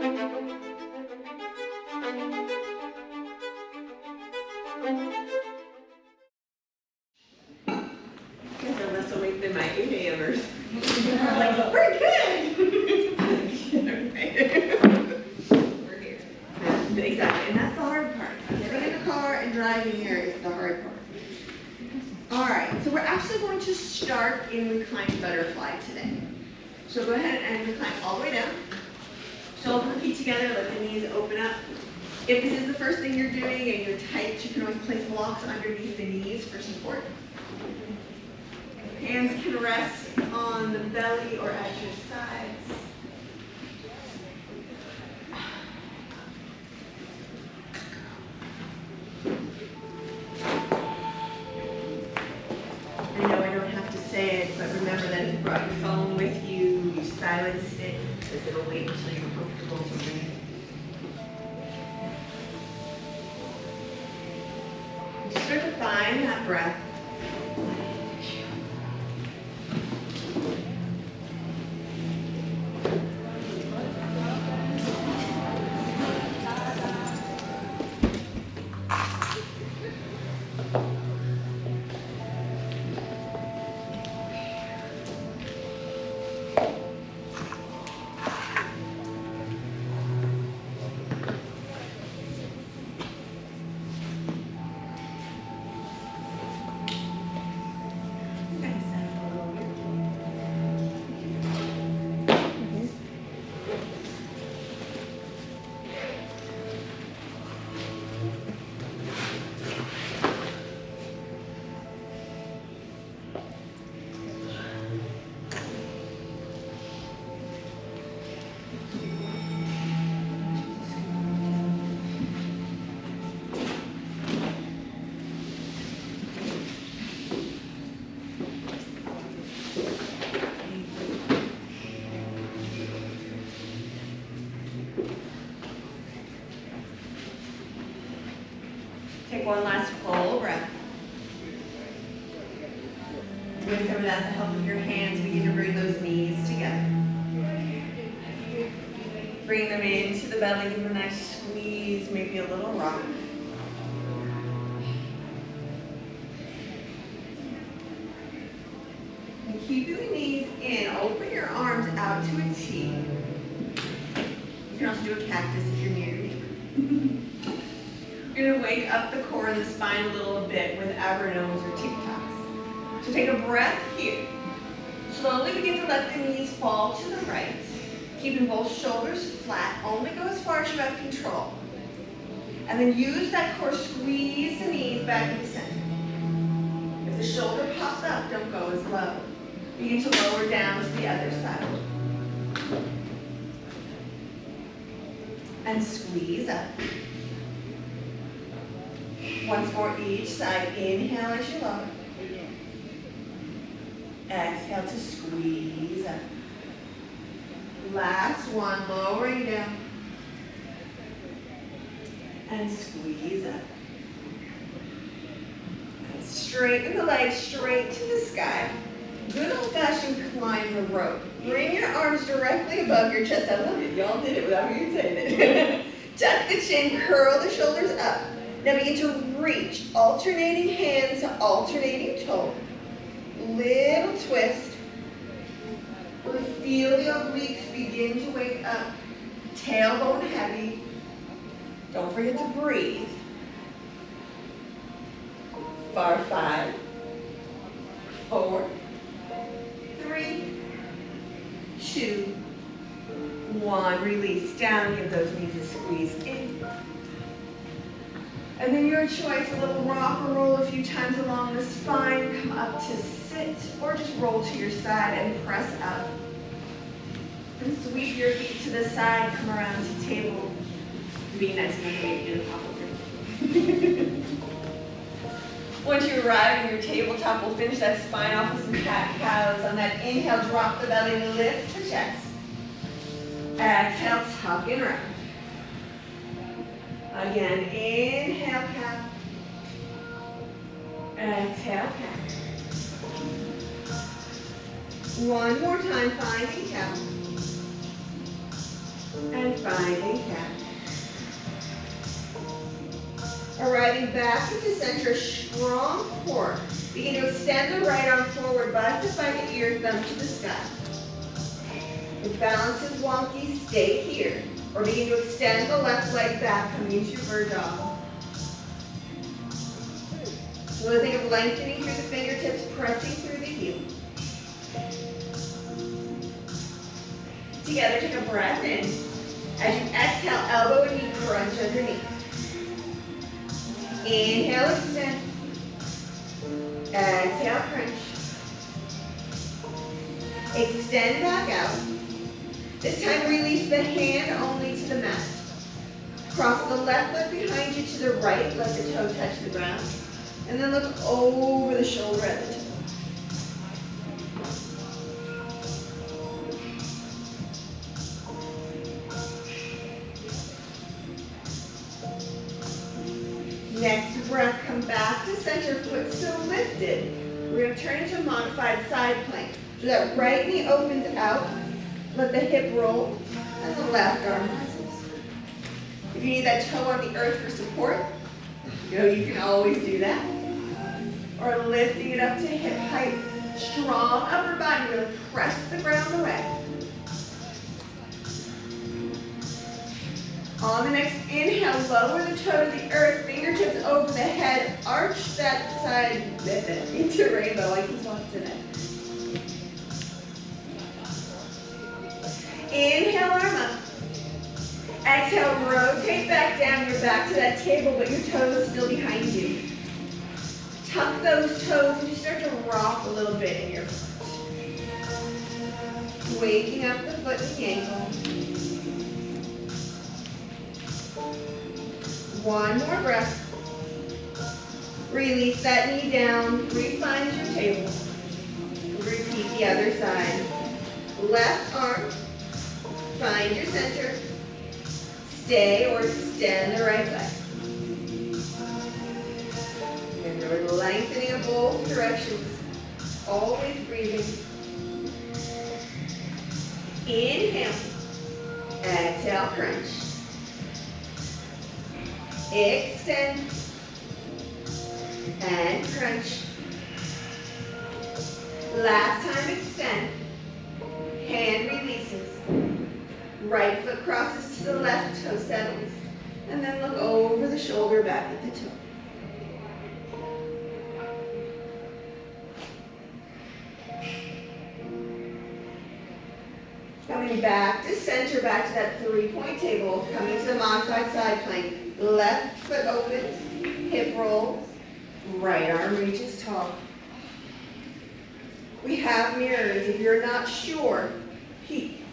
Guys are less awake than my 8 a.m.ers. I'm like, we're good. Okay. We're here. Exactly, and that's the hard part. Getting in the car and driving here is the hard part. All right, so we're actually going to start in reclined butterfly today. So go ahead and recline all the way down. Shoulder and feet together, let the knees open up. If this is the first thing you're doing and you're tight, you can always place blocks underneath the knees for support. Hands can rest on the belly or at your sides. I know I don't have to say it, but remember that if you brought your phone with you, you silenced it, because it'll wait until you're comfortable to breathe. You start to find that breath. Take one last full breath. With or without the help of your hands, begin to bring those knees together. Bring them into the belly, give them a nice squeeze, maybe a little rock. And keeping the knees in, open your arms out to a T. You can also do a cactus if you're near your neighbor. You're going to wake up the core and the spine a little bit with abranoes or tic-tacs. So take a breath here. Slowly begin to let the knees fall to the right. Keeping both shoulders flat. Only go as far as you have control. And then use that core, squeeze the knees back into center. If the shoulder pops up, don't go as low. Begin to lower down to the other side. And squeeze up. Once more each side. Inhale as you lower. Exhale to squeeze up. Last one, lowering down. And squeeze up. And straighten the legs straight to the sky. Good old-fashioned climb the rope. Bring your arms directly above your chest. I love it. Y'all did it without me saying it. Tuck the chin, curl the shoulders up. Now begin to reach, alternating hands, alternating toe. Little twist. Feel the obliques begin to wake up. Tailbone heavy. Don't forget to breathe. For 5, 4, 3, 2, 1. Release down. Give those knees a squeeze in. And then your choice, a little rock or roll a few times along the spine. Come up to sit or just roll to your side and press up. And sweep your feet to the side. Come around to table. Be nice and wait in the top of your Once you arrive in your tabletop, we'll finish that spine off with some cat-cows. On that inhale, drop the belly, lift the chest. Exhale, tuck and round. Again, inhale, cat. Exhale, cat. One more time, finding cat. And finding cat. Arriving back into center, strong core. Begin to extend the right arm forward, bust it by the ear, thumb to the sky. If balance is wonky, stay here. Or begin to extend the left leg back, coming into bird dog. So think of lengthening through the fingertips, pressing through the heel. Together, take a breath in. As you exhale, elbow and knee crunch underneath. Inhale, extend. Exhale, crunch. Extend back out. This time, release the hand only to the mat. Cross the left leg behind you to the right. Let the toe touch the ground. And then look over the shoulder at the toe. Next breath, come back to center, foot still lifted. We're going to turn into a modified side plank. So that right knee opens out, let the hip roll, and the left arm rises. If you need that toe on the earth for support, you can always do that. Or lifting it up to hip height. Strong upper body, really press the ground away. On the next inhale, lower the toe to the earth, fingertips over the head, arch that side into rainbow like he's walked today. Inhale, arm up. Exhale, rotate back down. You're back to that table, but your toes still behind you. Tuck those toes and just start to rock a little bit in your foot. Waking up the foot and the ankle. One more breath. Release that knee down. Refine your table. Repeat the other side. Left arm. Find your center. Stay or extend the right leg. Remember, lengthening of both directions. Always breathing. Inhale. Exhale, crunch. Extend. And crunch. Last time, extend. Hand releases. Right foot crosses to the left, toe settles. And then look over the shoulder, back at the toe. Coming back to center, back to that 3-point table. Coming to the modified side plank. Left foot opens, hip rolls, right arm reaches tall. We have mirrors. If you're not sure, peek.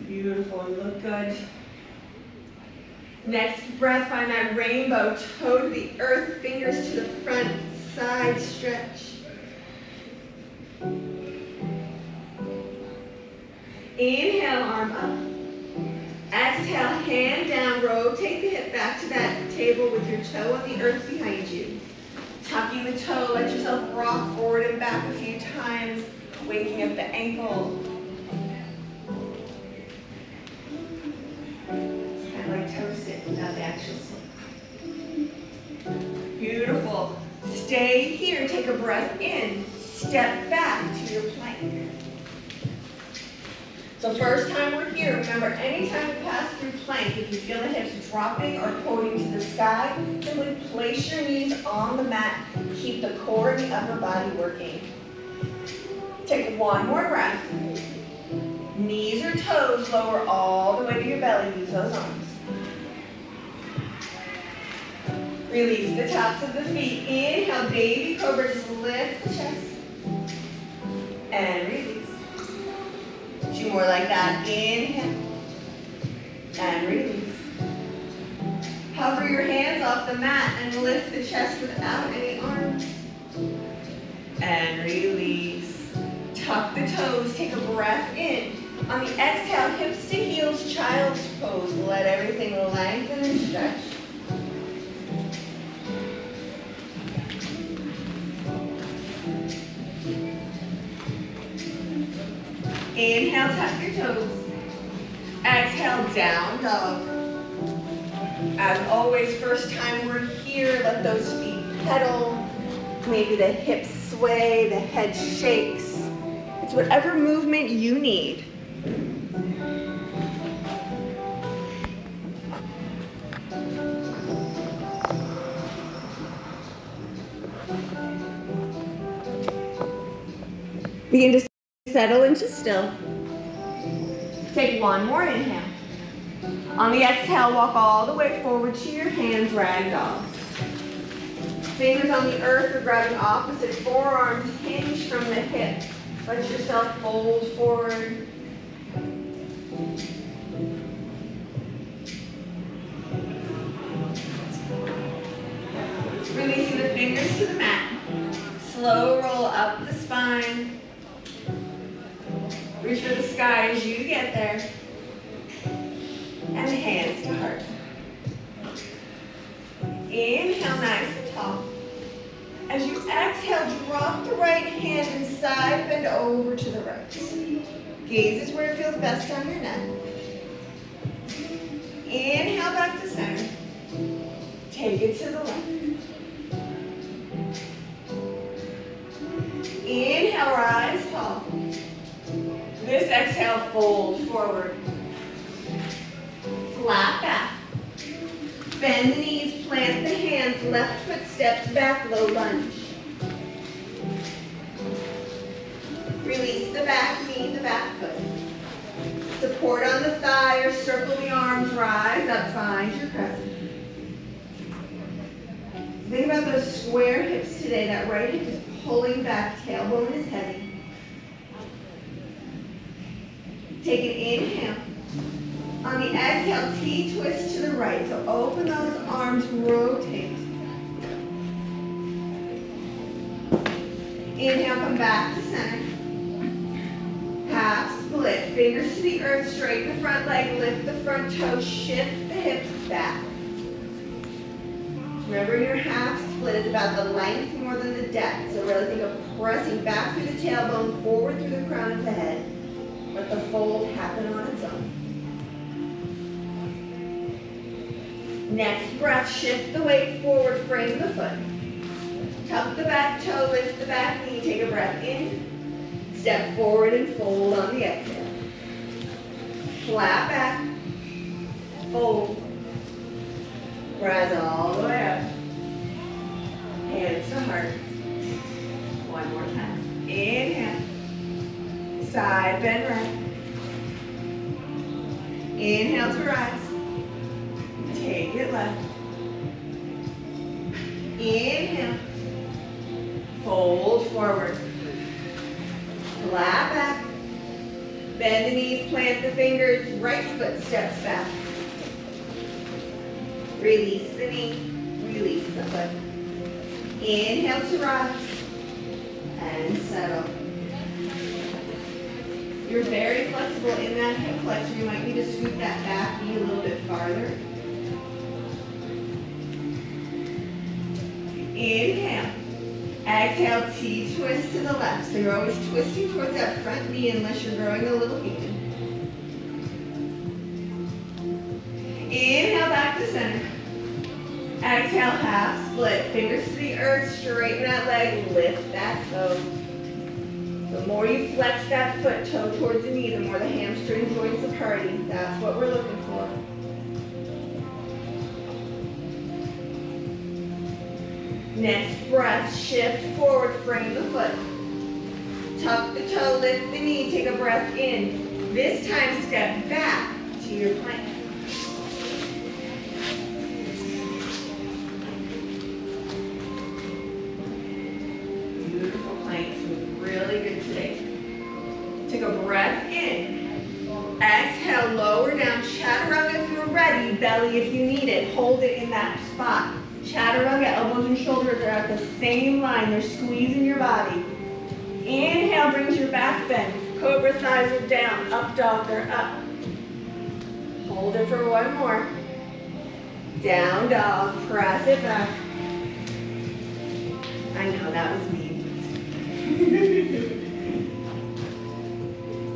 Beautiful, and look good. Next breath, find that rainbow, toe to the earth, fingers to the front, side stretch. Inhale, arm up. Exhale, hand down, rotate the hip back to that table with your toe on the earth behind you. Tucking the toe, let yourself rock forward and back a few times, waking up the ankle. Kind of like toe sit without the actual sit. Beautiful. Stay here, take a breath in, step back to your plank. So first time we're here, remember, anytime we pass through plank, if you feel the hips dropping or quoting to the sky, simply place your knees on the mat. Keep the core and the upper body working. Take one more breath. Knees or toes lower all the way to your belly. Use those arms. Release the tops of the feet. Inhale, baby cobra. Just lift the chest. And release. Two more like that. Inhale. And release. Hover your hands off the mat and lift the chest without any arms. And release. Tuck the toes. Take a breath in. On the exhale, hips to heels, child's pose. Let everything lengthen and stretch. Inhale, tuck your toes. Exhale, down dog. As always, first time we're here, let those feet pedal. Maybe the hips sway, the head shakes. It's whatever movement you need. Begin to settle into still. Take one more inhale. On the exhale, walk all the way forward to your hands, rag dog. Fingers on the earth or grabbing opposite forearms, hinge from the hip. Let yourself fold forward. Releasing the fingers to the mat. Slow roll up the spine. Reach for the sky as you get there. And hands to heart. Inhale, nice and tall. As you exhale, drop the right hand and side bend over to the right. Gaze is where it feels best on your neck. Inhale back to center. Take it to the left. Inhale, rise tall. This exhale, fold forward. Flat back. Bend the knees, plant the hands, left foot steps back, low lunge. Release the back knee, the back foot. Support on the thigh or circle the arms, rise up, find your crescent. Think about those square hips today. That right hip is pulling back, tailbone is heavy. Take an inhale. On the exhale, T-twist to the right. So open those arms, rotate. Inhale, come back to center. Half split. Fingers to the earth, straighten the front leg, lift the front toe, shift the hips back. Remember your half split is about the length more than the depth. So really think of pressing back through the tailbone, forward through the crown of the head. Let the fold happen on its own. Next breath, shift the weight forward, frame the foot. Tuck the back toe, lift the back knee, take a breath in. Step forward and fold on the exhale. Flat back, fold. Rise all the way up. Hands to heart. One more time. Inhale. Side bend right. Inhale to rise. Take it left. Inhale. Fold forward. Flat back. Bend the knees, plant the fingers, right foot steps back. Release the knee, release the foot. Inhale to rise. And settle. You're very flexible in that hip flexor. You might need to scoot that back knee a little bit farther. Inhale. Exhale, T-twist to the left. So you're always twisting towards that front knee unless you're growing a little bean. Inhale back to center. Exhale, half split. Fingers to the earth, straighten that leg, lift that toe. The more you flex that foot, toe towards the knee, the more the hamstring joins the party. That's what we're looking for. Next breath, shift forward, frame the foot. Tuck the toe, lift the knee, take a breath in. This time step back to your plank. Beautiful plank, really good today. Take a breath in. Exhale, lower down, chaturanga if you're ready, belly if you need it. Hold it in that spot. Chaturanga, elbows and shoulders are at the same line. They're squeezing your body. Inhale brings your back bend. Cobra thighs are down. Up dog, they're up. Hold it for one more. Down dog, press it back. I know, that was me.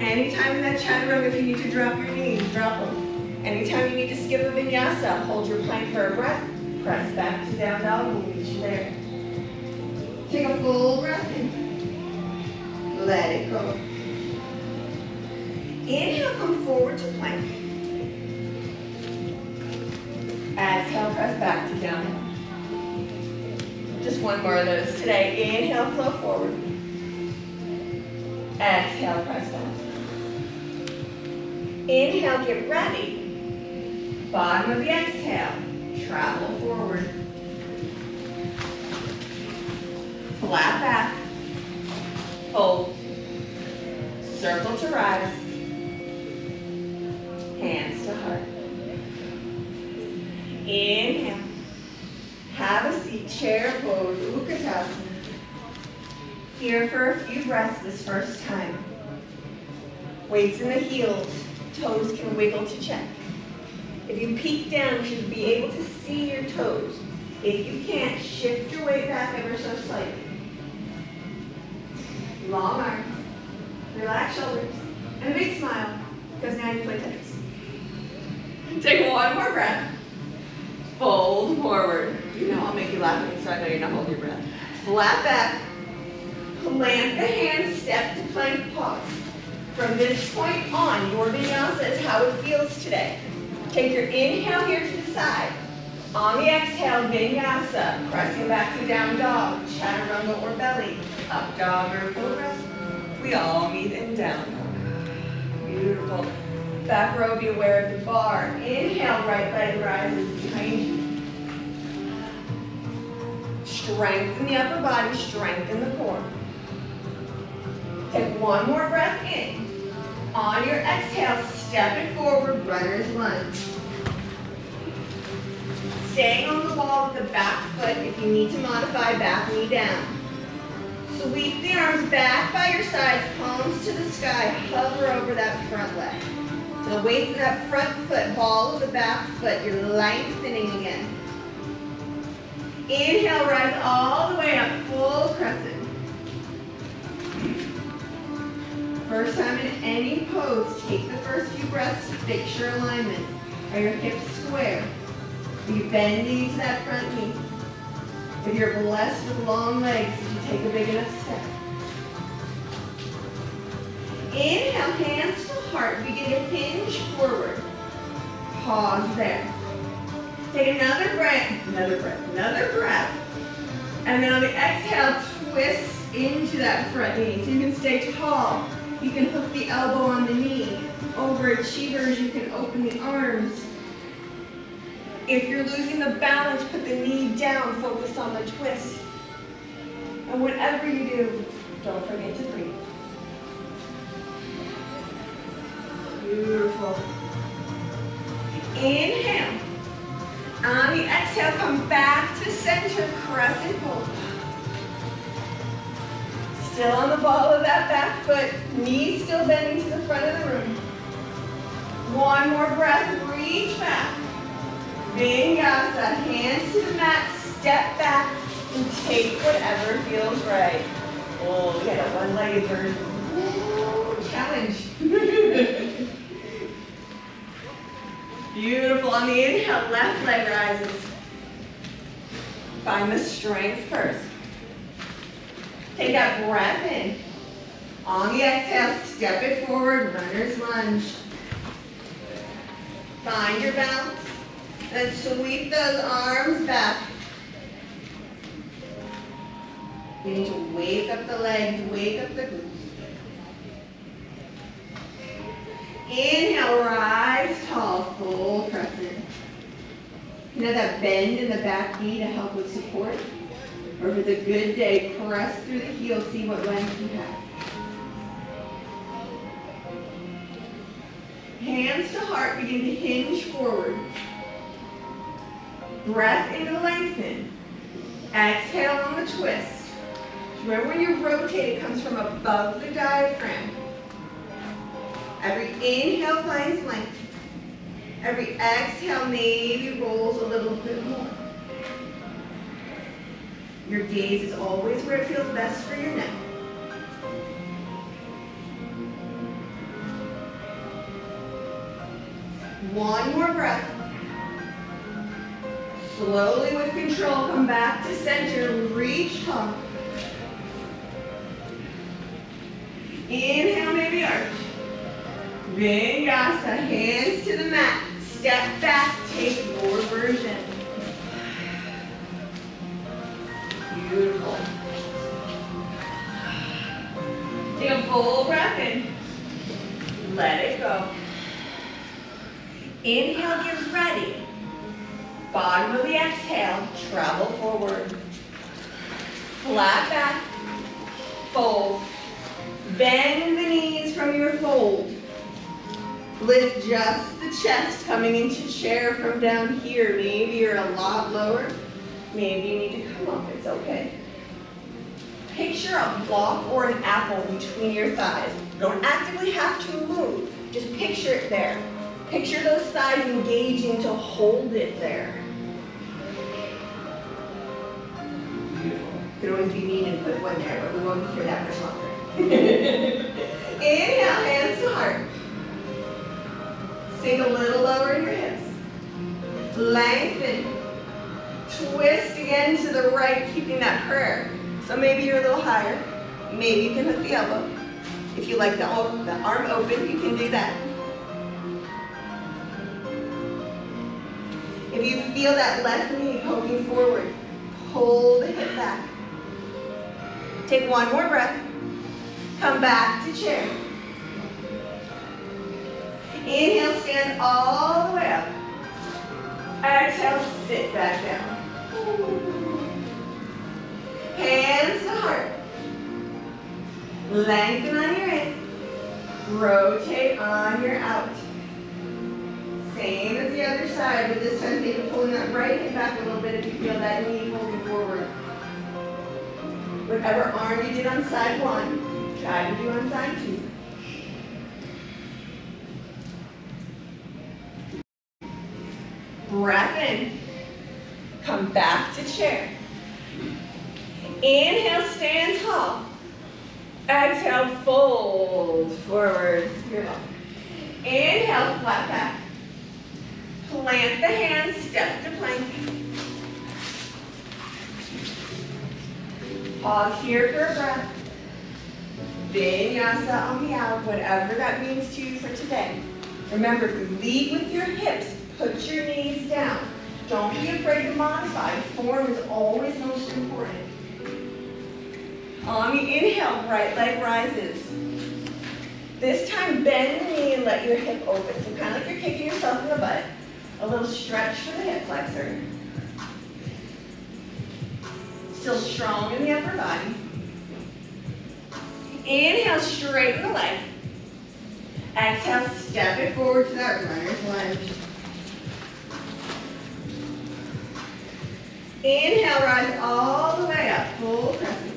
Anytime in that chaturanga, if you need to drop your knees, drop them. Anytime you need to skip a vinyasa, hold your plank for a breath. Press back to down dog, we'll meet you there. Take a full breath in. Let it go. Inhale, come forward to plank. Exhale, press back to down dog. Just one more of those today. Inhale, flow forward. Exhale, press back. Inhale, get ready. Bottom of the exhale, travel forward. Flat back. Hold. Circle to rise. Hands to heart. Inhale. Have a seat, chair pose, Utkatasana. Here for a few breaths this first time. Weights in the heels, toes can wiggle to check. If you peek down, you should be able to see your toes. If you can't, shift your weight back ever so slightly. Long arms, relax shoulders, and a big smile, because now you play Tetris. Take one more breath. Fold forward. You know I'll make you laugh at me, so I know you're not holding your breath. Flat back. Plant the hands, step to plank, pause. From this point on, your vinyasa is how it feels today. Take your inhale here to the side. On the exhale, vinyasa, pressing back to down dog, chaturanga or belly, up dog or cobra. We all meet in down dog. Beautiful. Back row, be aware of the bar. Inhale, right leg rises behind you. Strengthen the upper body, strengthen the core. Take one more breath in. On your exhale, step it forward, runner's lunge. Staying on the wall with the back foot. If you need to modify, back knee down. Sweep the arms back by your sides, palms to the sky, hover over that front leg. So the weight of that front foot, ball of the back foot, you're lengthening again. Inhale, rise all the way up, full crescent. First time in any pose, take the first few breaths to fix your alignment. Are your hips square? Are you bending to that front knee? If you're blessed with long legs, did you take a big enough step? Inhale, hands to heart. Begin to hinge forward. Pause there. Take another breath, another breath. And then on the exhale, twist into that front knee. So you can stay tall. You can hook the elbow on the knee. Overachievers, you can open the arms. If you're losing the balance, put the knee down, focus on the twist. And whatever you do, don't forget to breathe. Beautiful. Inhale. On the exhale, come back to center, crescent hold. Still on the ball of that back foot, knees still bending to the front of the room. One more breath, reach back. Vinyasa, hands to the mat, step back, and take whatever feels right. Oh, we had a one-legged version. Ooh, challenge. Beautiful. On the inhale, left leg rises. Find the strength first. Take that breath in. On the exhale, step it forward, runner's lunge. Find your balance. Then sweep those arms back. You need to wake up the legs, wake up the glutes. Inhale, rise tall, full crescent. You know that bend in the back knee to help with support? Or if it's a good day, press through the heels, see what length you have. Hands to heart, begin to hinge forward. Breath in to lengthen. Exhale on the twist. Remember when you rotate, it comes from above the diaphragm. Every inhale finds length. Every exhale maybe rolls a little bit more. Your gaze is always where it feels best for your neck. One more breath. Slowly with control, come back to center, reach tall. Inhale, maybe arch. Vinyasa, hands to the mat. Step back, take your version. Beautiful. Take a full breath in. Let it go. Inhale, get ready. Bottom of the exhale, travel forward. Flat back, fold. Bend the knees from your fold. Lift just the chest coming into chair from down here. Maybe you're a lot lower. Maybe you need to come up, it's okay. Picture a block or an apple between your thighs. You don't actively have to move, just picture it there. Picture those thighs engaging to hold it there. Beautiful. You could always be mean and put one there, but we won't hear that much longer. Inhale, hands to heart. Sink a little lower in your hips. Lengthen. Twist again to the right, keeping that prayer. So maybe you're a little higher. Maybe you can hook the elbow. If you like the arm open, you can do that. If you feel that left knee poking forward, pull the hip back. Take one more breath. Come back to chair. Inhale, stand all the way up. Exhale, sit back down. Hands to heart. Lengthen on your in. Rotate on your out. Same as the other side, but this time maybe pulling that right hip back a little bit if you feel that knee moving forward. Whatever arm you did on side one, try to do on side two. Breath in. Come back to chair. Inhale, stand tall. Exhale, fold forward. Here. Inhale, flat back. Plant the hands, step to plank. Pause here for a breath. Vinyasa on the out, whatever that means to you for today. Remember, if you lead with your hips, put your knees down. Don't be afraid to modify. Form is always most important. On the inhale, right leg rises. This time, bend the knee and let your hip open. So kind of like you're kicking yourself in the butt. A little stretch for the hip flexor. Still strong in the upper body. Inhale, straighten the leg. Exhale, step it forward to that runner's lunge. Inhale, rise all the way up, full crescent.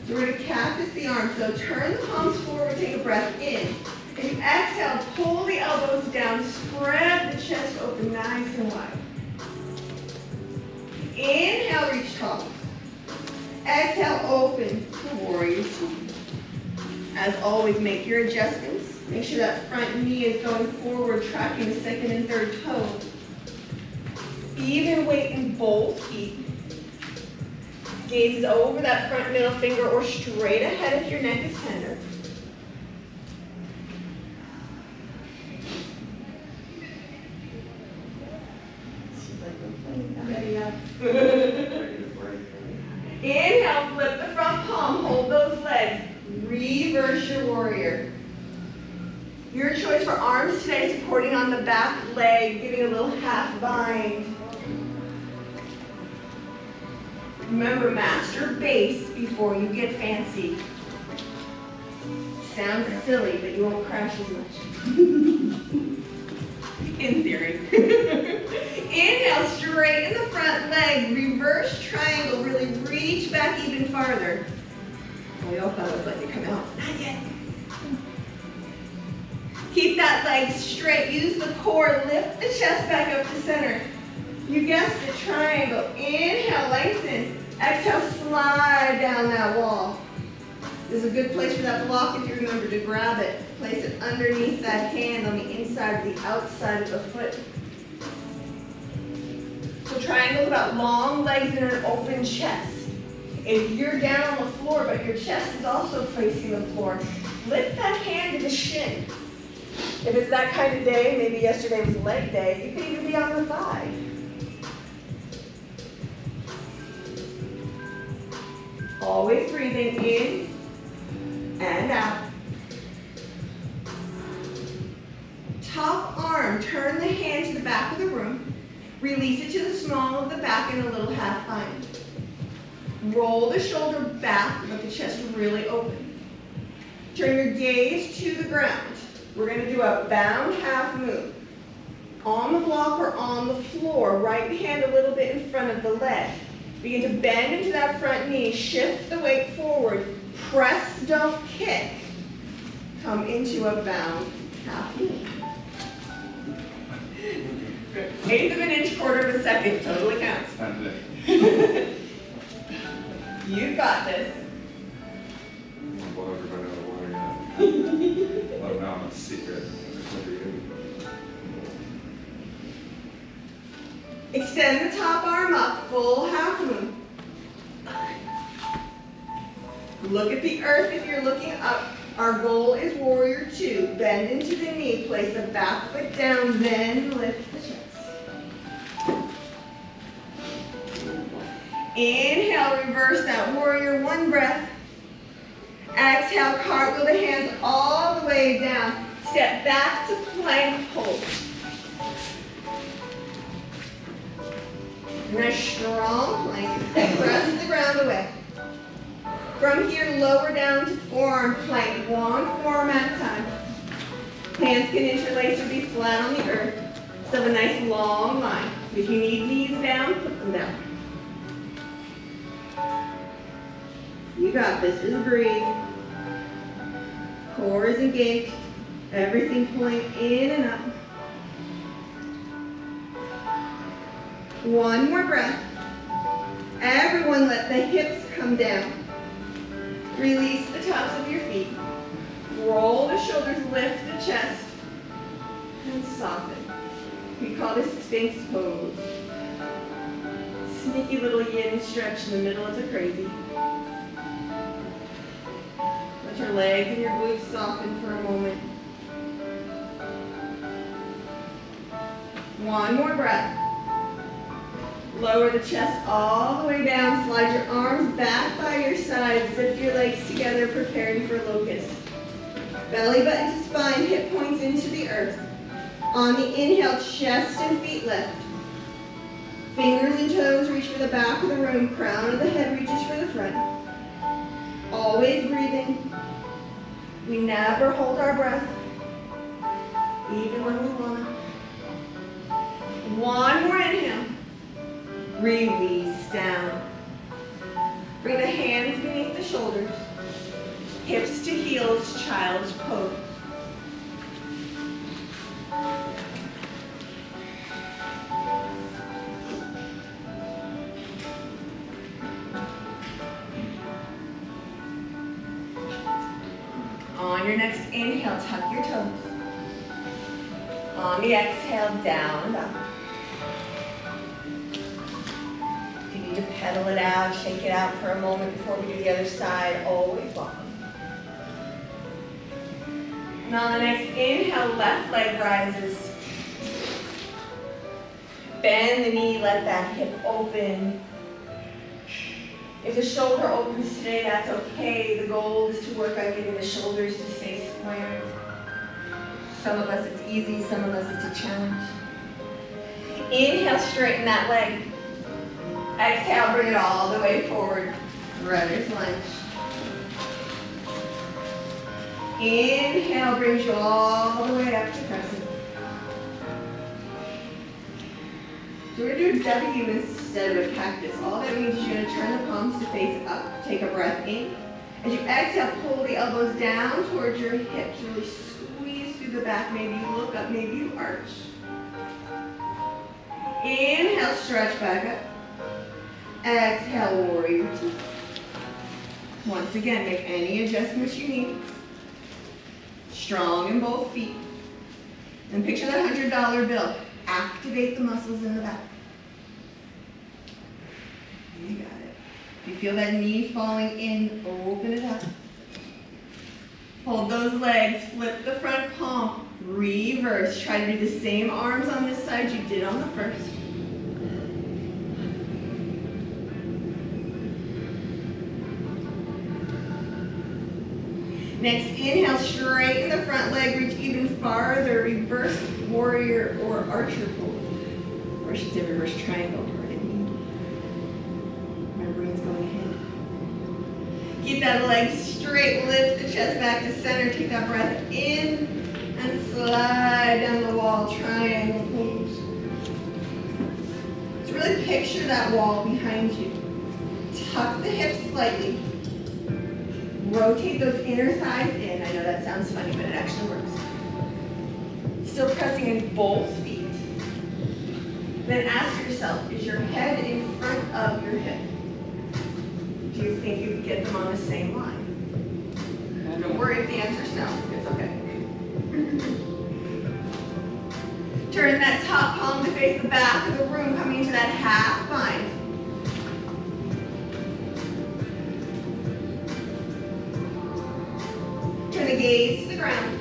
So we're going to cactus the arms. So turn the palms forward, take a breath in. And you exhale, pull the elbows down, spread the chest open nice and wide. Inhale, reach tall. Exhale, open to warrior two. As always, make your adjustments. Make sure that front knee is going forward, tracking the second and third toe. Even weight in both feet. Gaze is over that front middle finger or straight ahead if your neck is tender. Inhale, flip the front palm, hold those legs. Reverse your warrior. Your choice for arms today, supporting on the back leg, giving a little half bind. Remember, master base before you get fancy. Sounds silly, but you won't crash as much. In theory. Inhale, straighten the front leg, reverse triangle, really reach back even farther. We all thought it was letting you come out. Not yet. Keep that leg straight. Use the core. Lift the chest back up to center. You guessed it, triangle. Inhale, lengthen. Exhale, slide down that wall. This is a good place for that block if you remember to grab it. Place it underneath that hand on the inside or the outside of the foot. So triangles about long legs and an open chest. If you're down on the floor but your chest is also facing the floor, lift that hand to the shin. If it's that kind of day, maybe yesterday was leg day, you could even be on the thigh. Always breathing in and out. Top arm, turn the hand to the back of the room. Release it to the small of the back in a little half bind. Roll the shoulder back, let the chest really open. Turn your gaze to the ground. We're going to do a bound half move. On the block or on the floor, right hand a little bit in front of the leg. Begin to bend into that front knee, shift the weight forward, press, don't kick. Come into a bound half move. Good. 1/8 of an inch, 1/4 of a second, totally counts. You've got this. Blow everybody out of water yet. Let them know it's a secret. Extend the top arm up, full half moon. Look at the earth if you're looking up. Our goal is warrior 2. Bend into the knee, place the back foot down, then lift the chest. Inhale, reverse that warrior 1 breath. Exhale, cartwheel the hands all the way down. Step back to plank hold. Nice strong plank. Press the ground away. From here, lower down to forearm plank. 1 forearm at a time. Hands can interlace or be flat on the earth. Still a nice long line. If you need knees down, put them down. You got this. Just breathe. Core is engaged. Everything pulling in and up. 1 more breath. Everyone let the hips come down. Release the tops of your feet. Roll the shoulders, lift the chest, and soften. We call this Sphinx pose. Sneaky little yin stretch in the middle of the crazy. Let your legs and your glutes soften for a moment. 1 more breath. Lower the chest all the way down. Slide your arms back by your sides. Zip your legs together, preparing for locust. Belly button to spine, hip points into the earth. On the inhale, chest and feet lift. Fingers and toes reach for the back of the room. Crown of the head reaches for the front. Always breathing. We never hold our breath, even when we want to. 1 more inhale. Release down. Bring the hands beneath the shoulders. Hips to heels, child's pose. On your next inhale, tuck your toes. On the exhale, down and up. To pedal it out, shake it out for a moment before we do the other side, always welcome. And on the next inhale, left leg rises. Bend the knee, let that hip open. If the shoulder opens today, that's okay. The goal is to work on getting the shoulders to stay square. Some of us it's easy, some of us it's a challenge. Inhale, straighten that leg. Exhale, bring it all the way forward. Runner's lunge. Inhale brings you all the way up to crescent. So we're going to do a W instead of a cactus. All that means is you're going to turn the palms to face up. Take a breath in. As you exhale, pull the elbows down towards your hips. Really squeeze through the back. Maybe you look up, maybe you arch. Inhale, stretch back up. Exhale, warrior 2. Once again, make any adjustments you need. Strong in both feet. And picture that $100 bill. Activate the muscles in the back. You got it. If you feel that knee falling in, open it up. Hold those legs, flip the front palm, reverse. Try to do the same arms on this side you did on the first. Next, inhale, straighten the front leg, reach even farther, reverse warrior or archer pose. Or I should say reverse triangle, pardon me. My brain's going ahead. Keep that leg straight, lift the chest back to center, take that breath in, and slide down the wall, triangle pose. So really picture that wall behind you. Tuck the hips slightly. Rotate those inner thighs in. I know that sounds funny, but it actually works. Still pressing in both feet. Then ask yourself, is your head in front of your hip? Do you think you can get them on the same line? Don't worry if the answer is no. It's okay. Turn that top palm to face the back of the room, coming into that half bind. Turn the gaze to the ground.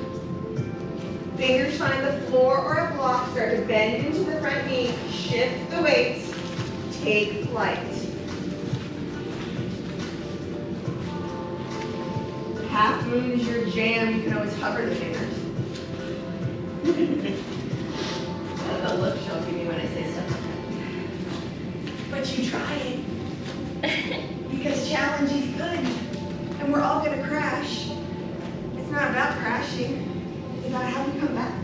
Fingers find the floor or a block. Start to bend into the front knee. Shift the weight. Take flight. Half moon is your jam. You can always hover the fingers. That's the look she'll give me when I say stuff like that. But you try it. Because challenge is good. And we're all going to crash. It's not about crashing. It's about how we come back.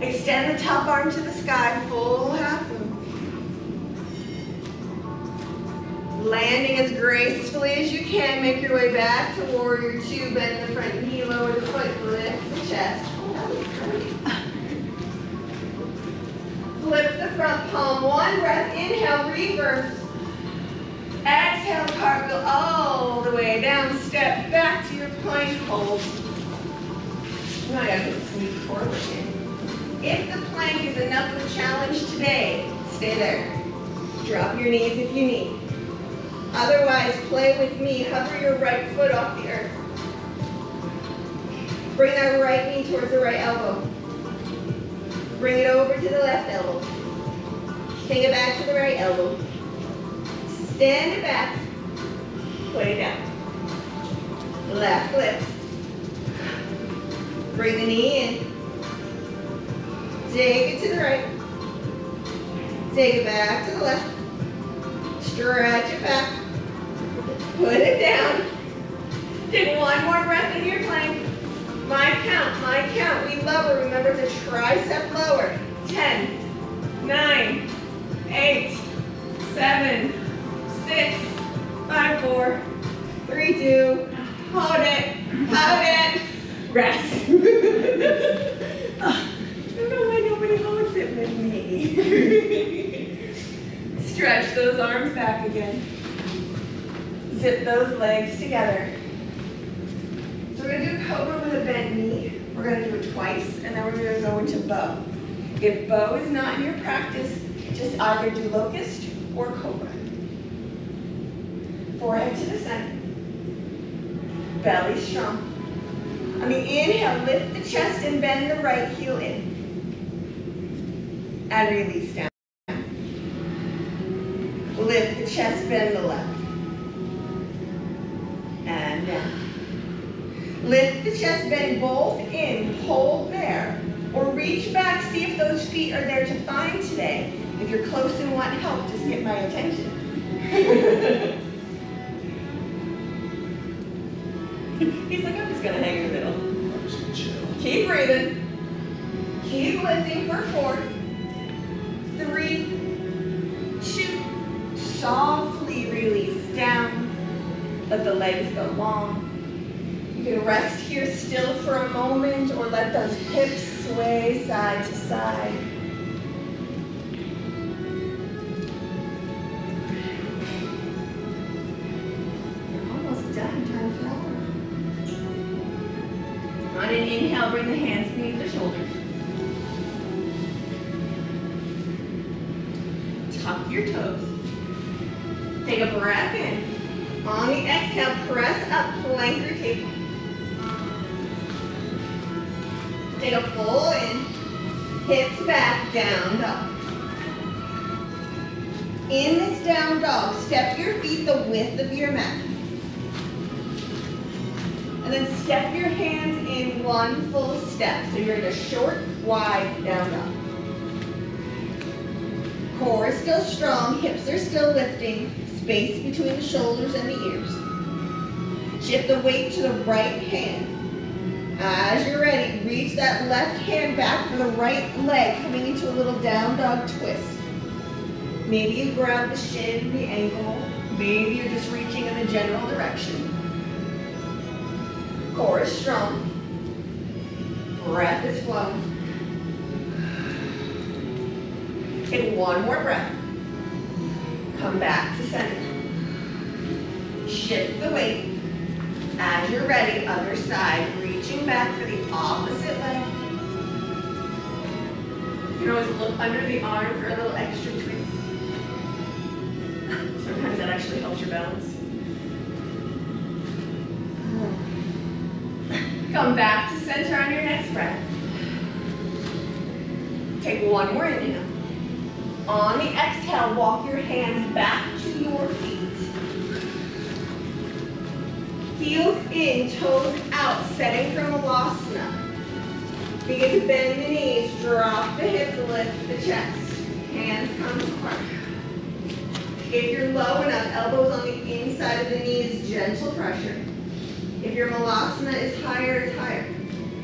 Extend the top arm to the sky, full half moon. Landing as gracefully as you can, make your way back to warrior two, bend the front knee, lower the foot, lift the chest. Oh, that was pretty. Flip the front palm, one breath, inhale, reverse. Exhale, cartwheel all the way down, step back to your plank hold. Now I gotta put sneak forward here. If the plank is enough of a challenge today, stay there. Drop your knees if you need. Otherwise, play with me. Hover your right foot off the earth. Bring that right knee towards the right elbow. Bring it over to the left elbow. Take it back to the right elbow. Stand it back. Put it down. Left lift. Bring the knee in. Take it to the right. Take it back to the left. Stretch it back. Put it down. Take one more breath into your plank. My count. We lower. Remember to tricep lower. 10, 9, 8, 7, 6, 5, 4, 3, 2. Hold it. Rest. I don't know why nobody holds it with me. Stretch those arms back again. Zip those legs together. So we're going to do cobra with a bent knee. We're going to do it twice, and then we're going to go into bow. If bow is not in your practice, just either do locust or cobra. Forehead to the center. Belly strong. On the inhale, lift the chest and bend the right heel in. And release down. Lift the chest, bend the left. And down. Lift the chest, bend both in, hold there. Or reach back, see if those feet are there to find today. If you're close and want help, just get my attention. He's like, I'm just gonna hang in the middle. I'm just gonna chill. Keep breathing. Keep lifting for 4, 3, 2. Softly release down. Let the legs go long. You can rest here still for a moment or let those hips sway side to side. On an inhale, bring the hands beneath the shoulders. Tuck your toes. Take a breath in. On the exhale, press up, plank or table. Take a full in. Hips back, down dog. In this down dog, step your feet the width of your mat. And then step your hands in one full step. So you're in a short, wide down dog. Core is still strong, hips are still lifting, space between the shoulders and the ears. Shift the weight to the right hand. As you're ready, reach that left hand back for the right leg, coming into a little down dog twist. Maybe you grab the shin, the ankle. Maybe you're just reaching in the general direction. Core is strong. Breath is flowing. Take one more breath. Come back to center. Shift the weight. As you're ready, other side, reaching back for the opposite leg. You can always look under the arm for a little extra twist. Sometimes that actually helps your balance. Come back to center on your next breath. Take one more inhale. On the exhale, walk your hands back to your feet. Heels in, toes out, setting for Malasana. Begin to bend the knees, drop the hips, lift the chest. Hands come to heart. If you're low enough, elbows on the inside of the knees, gentle pressure. If your Malasana is higher, it's higher.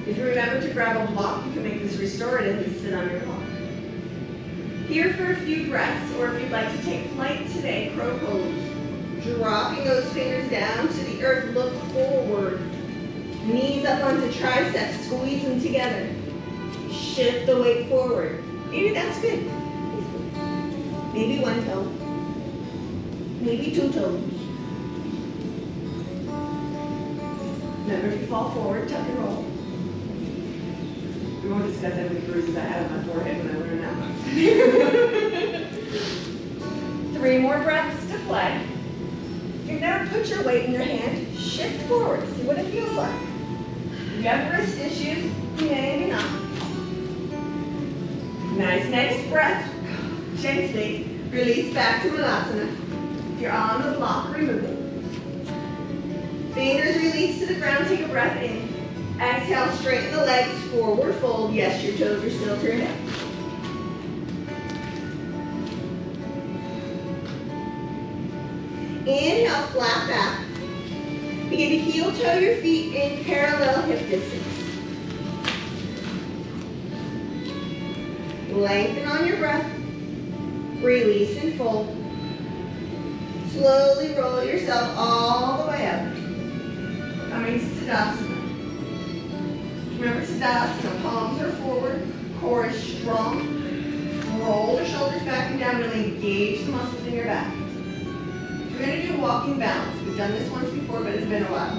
If you remember to grab a block, you can make this restorative and sit on your block. Here for a few breaths, or if you'd like to take flight today, crow pose. Dropping those fingers down to the earth, look forward. Knees up onto triceps, squeeze them together. Shift the weight forward. Maybe that's good. Maybe one toe. Maybe two toes. Remember, if you fall forward, tuck and roll. We won't discuss any of the bruises I had on my forehead when I learned that much. 3 more breaths to play. You never put your weight in your hand. Shift forward. See what it feels like. If you have wrist issues, maybe not. Nice next breath. Gently release back to Malasana. If you're on the block, remove it. Fingers release to the ground. Take a breath in. Exhale, straighten the legs, forward fold. Yes, your toes are still turned out. Inhale, flat back. Begin to heel toe your feet in parallel hip distance. Lengthen on your breath. Release and fold. Slowly roll yourself all the way up. Coming to Tadasana. Remember Tadasana, palms are forward, core is strong. Roll the shoulders back and down, really engage the muscles in your back. We're going to do walking balance. We've done this once before, but it's been a while.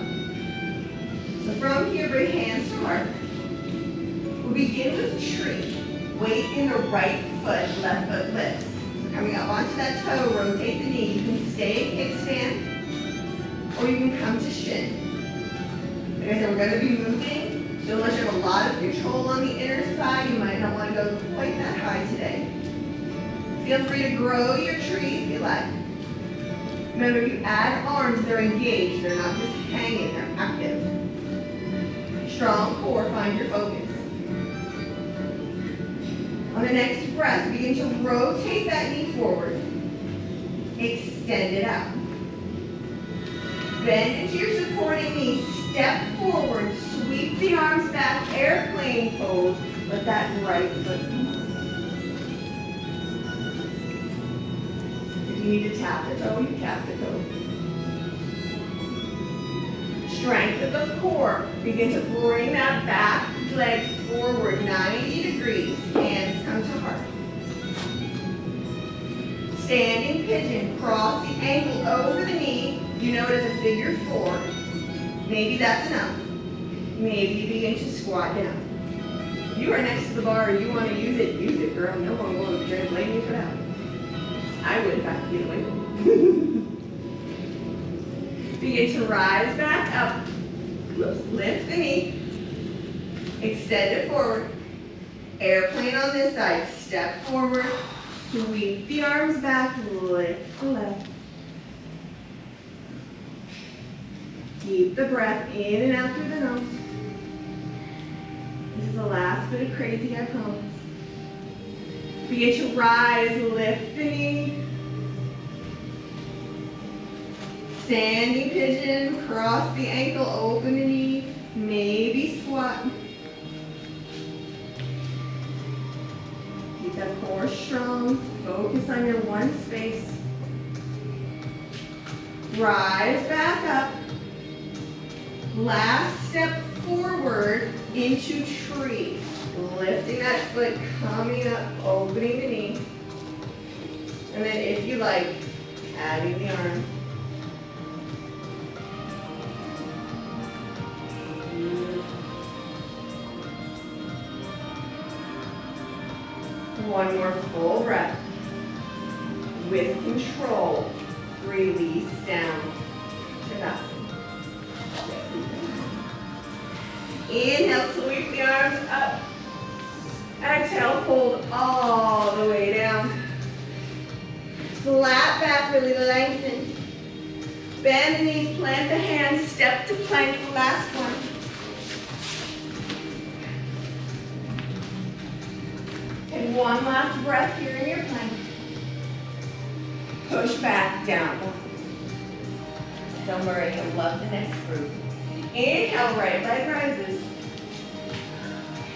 So from here, bring hands to heart. We'll begin with tree. Weight in the right foot, left foot lifts. So coming up onto that toe, rotate the knee. You can stay kickstand, or you can come to shin. Like I said, we're going to be moving, so unless you have a lot of control on the inner thigh, you might not want to go quite that high today. Feel free to grow your tree if you like. Remember, if you add arms, they're engaged. They're not just hanging, they're active. Strong core, find your focus. On the next breath, begin to rotate that knee forward. Extend it out. Bend into your supporting knee. Step forward. Sweep the arms back. Airplane pose. Let that right foot come on. If you need to tap the toe, you tap the toe. Strength of the core. Begin to bring that back leg forward 90 degrees. Hands come to heart. Standing pigeon. Cross the ankle over the knee. You know it as a figure 4. Maybe that's enough. Maybe begin to squat down. If you are next to the bar, you want to use it, girl. No one will blame you for that. I would if I could get away with it. Begin to rise back up. Lift the knee. Extend it forward. Airplane on this side. Step forward. Sweep the arms back. Lift the leg. Keep the breath in and out through the nose. This is the last bit of crazy, I promise. Begin to rise, lift the knee. Standing pigeon, cross the ankle, open the knee, maybe squat. Keep that core strong, focus on your one space. Rise back up. Last step forward into tree. Lifting that foot, coming up, opening the knee. And then if you like, adding the arm. One more full breath. With control, release down to nothing. Inhale, sweep the arms up. Exhale, fold all the way down. Flat back, really lengthen. Bend the knees, plant the hands, step to plank, last one. And one last breath here in your plank. Push back down. Don't worry, you'll love the next group. Inhale, right leg rises.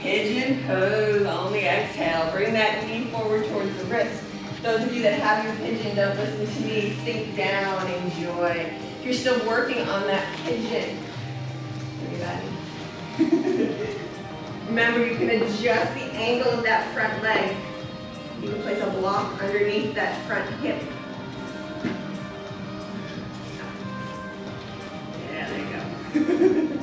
Pigeon pose on the exhale. Bring that knee forward towards the wrist. Those of you that have your pigeon, don't listen to me. Sink down, enjoy. If you're still working on that pigeon, remember you can adjust the angle of that front leg. You can place a block underneath that front hip. Yeah, there you go.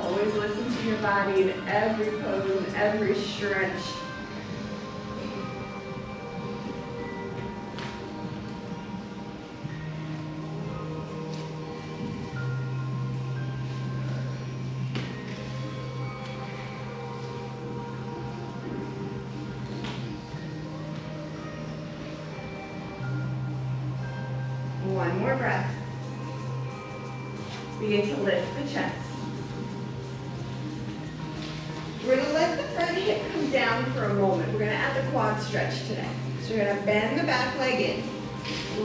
Always listen to your body in every pose, every stretch. One more breath. Begin to lift the chest. We're going to let the front hip come down for a moment. We're going to add the quad stretch today. So we're going to bend the back leg in.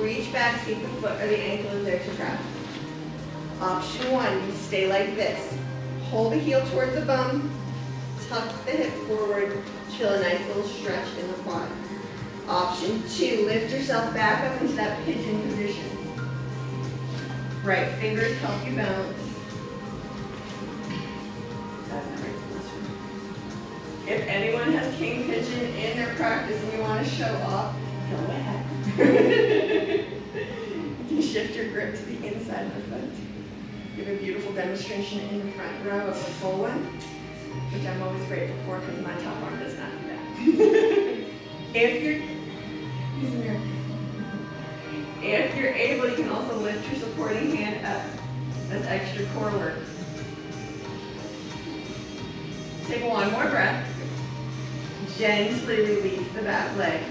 Reach back, see if the foot or the ankle is there to travel. Option one, you stay like this. Hold the heel towards the bum. Tuck the hip forward. Feel a nice little stretch in the quad. Option two, lift yourself back up into that pigeon position. Right fingers help you balance. If anyone has king pigeon in their practice and you want to show off, go ahead. You can shift your grip to the inside of the foot. Give a beautiful demonstration in the front row of the full one, which I'm always grateful for because my top arm does not do that. If you're able, you can also lift your supporting hand up. That's extra core work. Take one more breath. Gently release the back leg.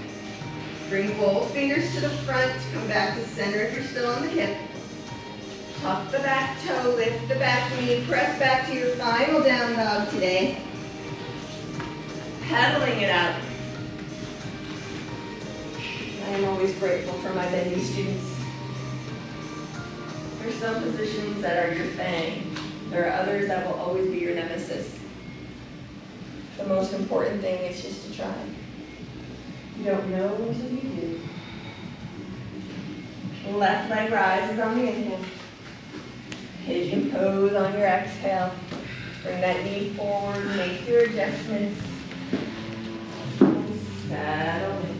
Bring both fingers to the front. Come back to center if you're still on the hip. Tuck the back toe, lift the back knee, press back to your final down dog today. Pedaling it out. I am always grateful for my bending students. There's some positions that are your thing. There are others that will always be your nemesis. The most important thing is just to try. You don't know until you do. Left leg rises on the inhale. Pigeon pose on your exhale. Bring that knee forward, make your adjustments. Settle in.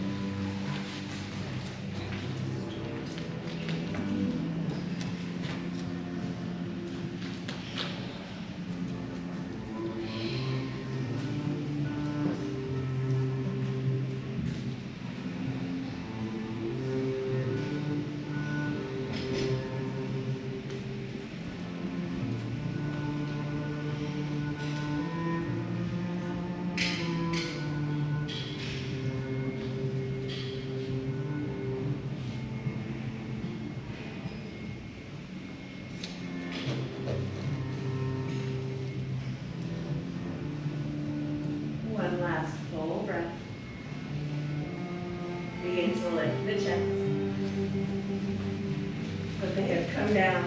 hip come down.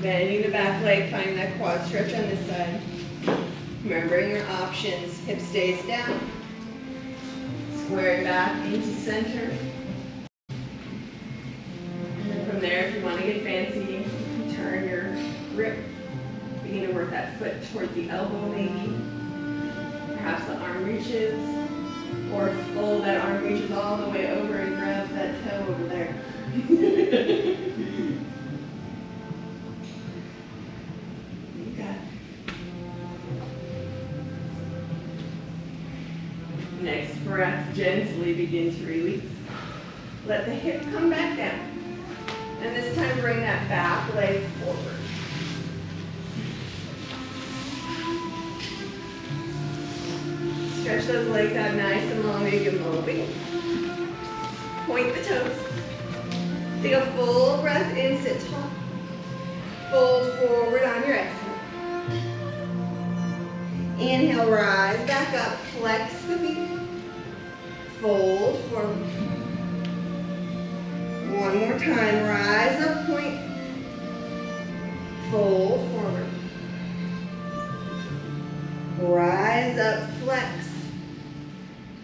Bending the back leg, finding that quad stretch on this side. Remembering your options, hip stays down. Squaring back into center. And then from there, if you want to get fancy, you can turn your grip. Begin to work that foot towards the elbow maybe. Perhaps the arm reaches. Or fold that arm reaches all the way over and grab that toe over there. You got it. Next breath, gently begin to release. Let the hip come back down. And this time bring that back leg forward. Stretch those legs out nice and long, maybe a moving. Point the toes. Take a full breath in, sit tall. Fold forward on your exhale. Inhale, rise back up, flex the feet. Fold forward. One more time, rise up, point. Fold forward. Rise up, flex.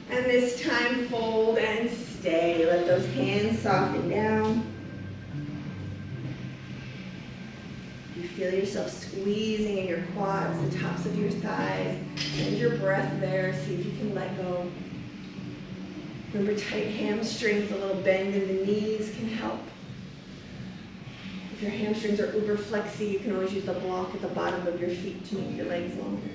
And this time, fold and stay. Let those hands soften down. You feel yourself squeezing in your quads, the tops of your thighs. Send your breath there. See if you can let go. Remember, tight hamstrings, a little bend in the knees can help. If your hamstrings are uber flexy, you can always use the block at the bottom of your feet to make your legs longer.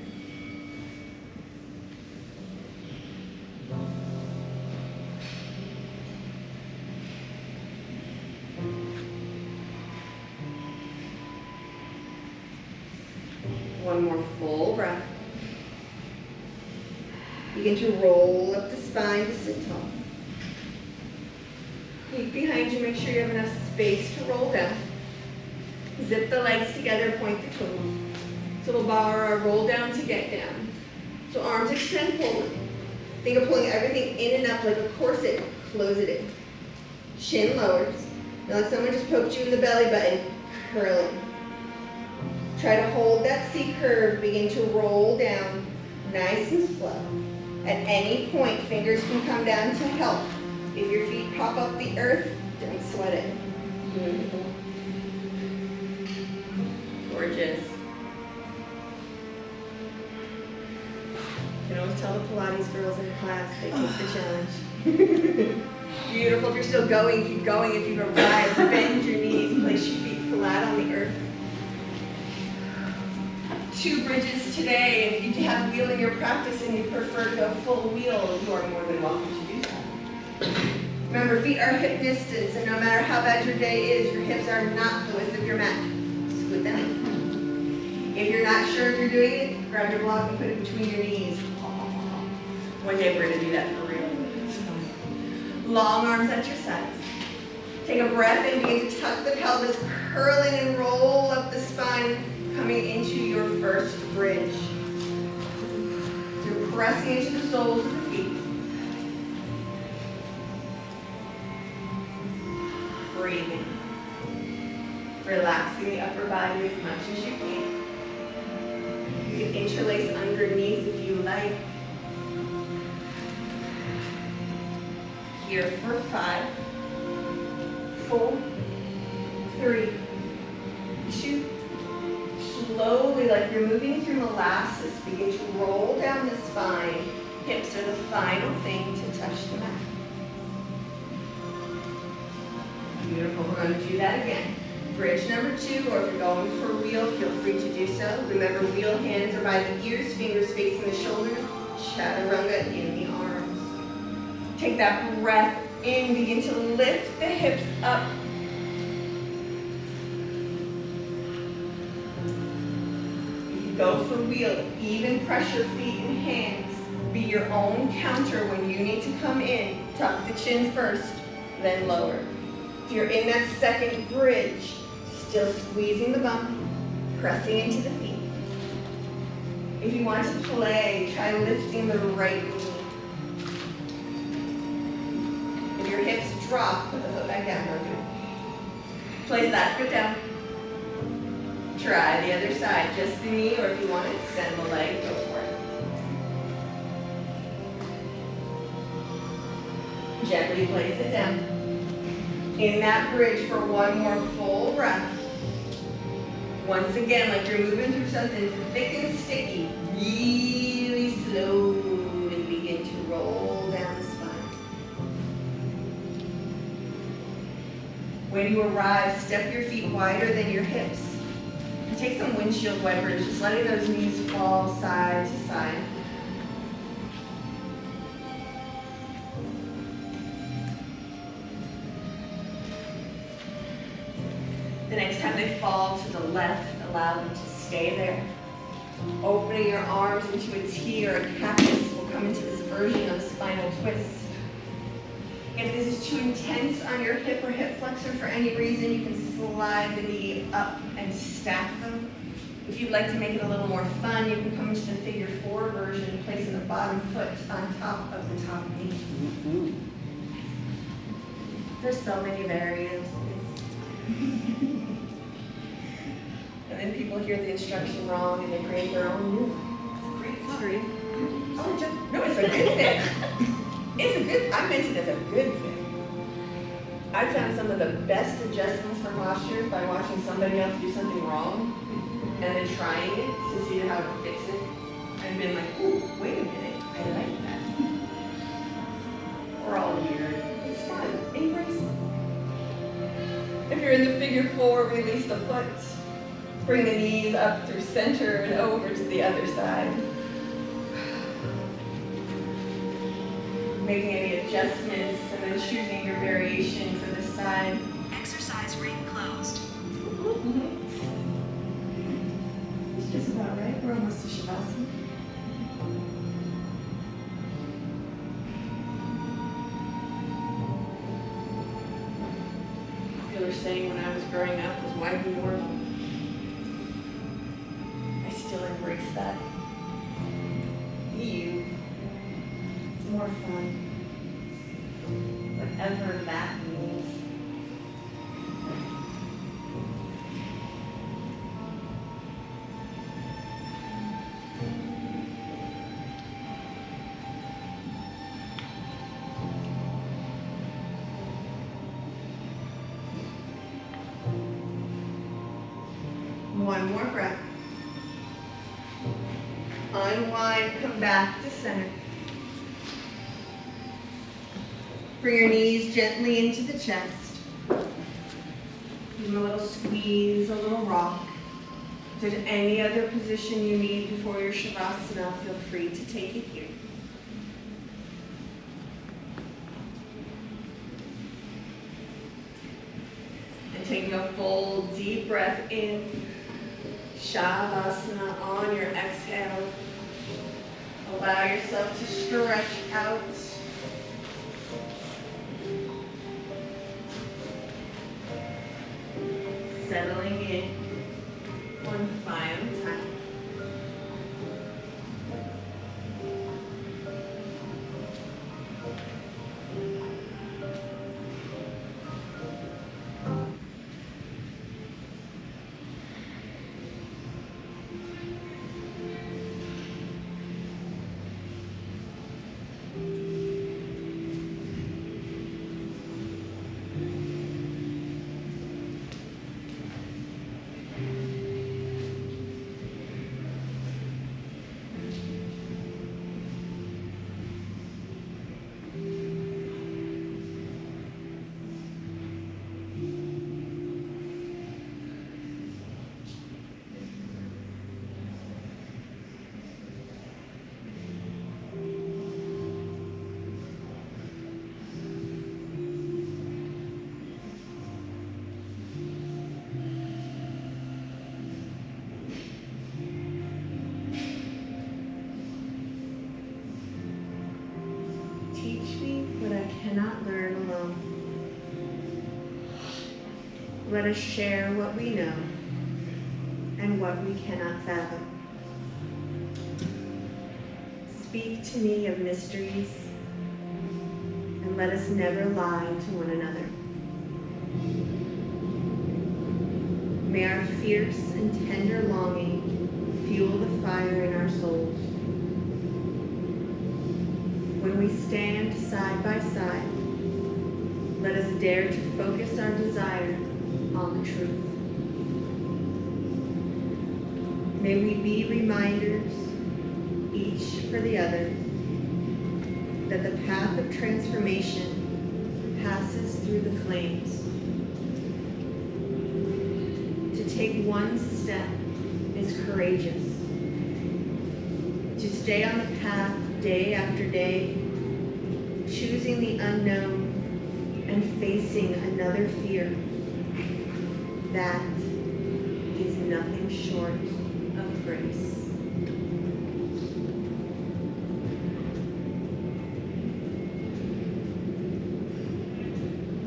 One more full breath. Begin to roll up the spine to sit tall. Peek behind you, make sure you have enough space to roll down. Zip the legs together, point the toes. So we'll bow our roll down to get down. So arms extend forward. Think of pulling everything in and up like a corset. Close it in. Chin lowers. Now like someone just poked you in the belly button. Curling. Try to hold that C curve. Begin to roll down nice and slow. At any point, fingers can come down to help. If your feet pop up the earth, don't sweat it. Gorgeous. You can always tell the Pilates girls in class, they take the challenge. Beautiful. If you're still going, keep going. If you've arrived, bend your knees, place your feet flat on the earth. 2 bridges today. If you have wheel in your practice and you prefer to go full wheel, you are more than welcome to do that. Remember, feet are hip distance, and no matter how bad your day is, your hips are not the width of your mat. Scoot them in. If you're not sure if you're doing it, grab your block and put it between your knees. One day we're going to do that for real. Long arms at your sides. Take a breath and begin to tuck the pelvis, curling and roll up the spine, coming into your first bridge. You're pressing into the soles of the feet. Breathing. Relaxing the upper body as much as you can. You can interlace underneath if you like. Here for 5, 4, 3, 2, slowly, like you're moving through molasses, begin to roll down the spine. Hips are the final thing to touch the mat. Beautiful. We're going to do that again. Bridge number 2, or if you're going for wheel, feel free to do so. Remember, wheel hands are by the ears, fingers facing the shoulders, chaturanga in the arms. Take that breath in, begin to lift the hips up. Go for wheel, even pressure feet and hands. Be your own counter when you need to come in. Tuck the chin first, then lower. If you're in that second bridge, still squeezing the bump, pressing into the feet. If you want to play, try lifting the right knee. If your hips drop, put the foot back down. Place that foot down. Try the other side, just the knee, or if you want to extend the leg, go for it. Gently place it down. In that bridge for one more full breath. Once again, like you're moving through something thick and sticky, really slowly begin to roll down the spine. When you arrive, step your feet wider than your hips. And take some windshield wipers, just letting those knees fall side to side. The next time they fall to the left, allow them to stay there. Opening your arms into a T or a cactus will come into this version of a spinal twist. If this is too intense on your hip or hip flexor for any reason, you can slide the knee up and stack them. If you'd like to make it a little more fun, you can come into the figure 4 version, placing the bottom foot on top of the top knee. There's so many variants. And then people hear the instruction wrong and they create their own new. It's great fun. Oh, no, it's a good thing. It's a good, I meant it as a good thing. I found some of the best adjustments for postures by watching somebody else do something wrong and then trying it to see how to fix it. And been like, ooh, wait a minute, I like that. We're all weird. It's fun. Embrace it. If you're in the figure 4, release the foot. Bring the knees up through center and over to the other side. Making any adjustments and then choosing your variation for this side. Exercise ring closed. It's just about right. We're almost to Shavasana. Popular saying when I was growing up was, why be mortal? I still embrace that. You. It's more fun. Whatever that means. One more breath. Unwind, come back to center. Bring your knees gently into the chest. Give them a little squeeze, a little rock. If there's any other position you need before your Shavasana, feel free to take it here. And taking a full deep breath in. Shavasana on your exhale. Allow yourself to stretch out. Settling in one final time. Cannot learn alone. Let us share what we know and what we cannot fathom. Speak to me of mysteries, and let us never lie to one another. May our fierce and tender longing fuel the fire in our souls. When we stand side by side, let us dare to focus our desire on the truth. May we be reminders, each for the other, that the path of transformation passes through the flames. To take one step is courageous. To stay on the path day after day, choosing the unknown and facing another fear, that is nothing short of grace.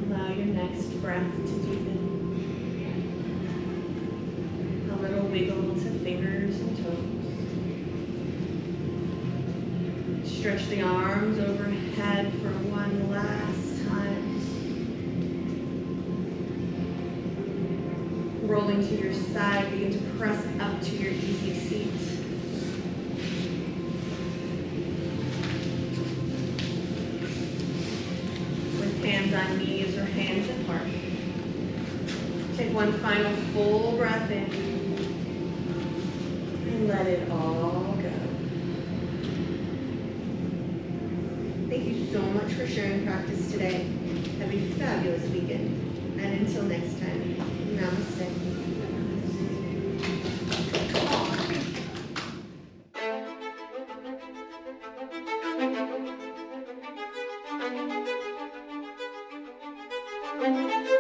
Allow your next breath to deepen. A little wiggle to fingers and toes. Stretch the arms overhead for one last time. Rolling to your side, begin to press up to your easy seat. With hands on knees or hands apart. Take one final full breath in and let it all go. Thank you so much for sharing practice today. Have a fabulous weekend. And until next time, namaste. Thank you.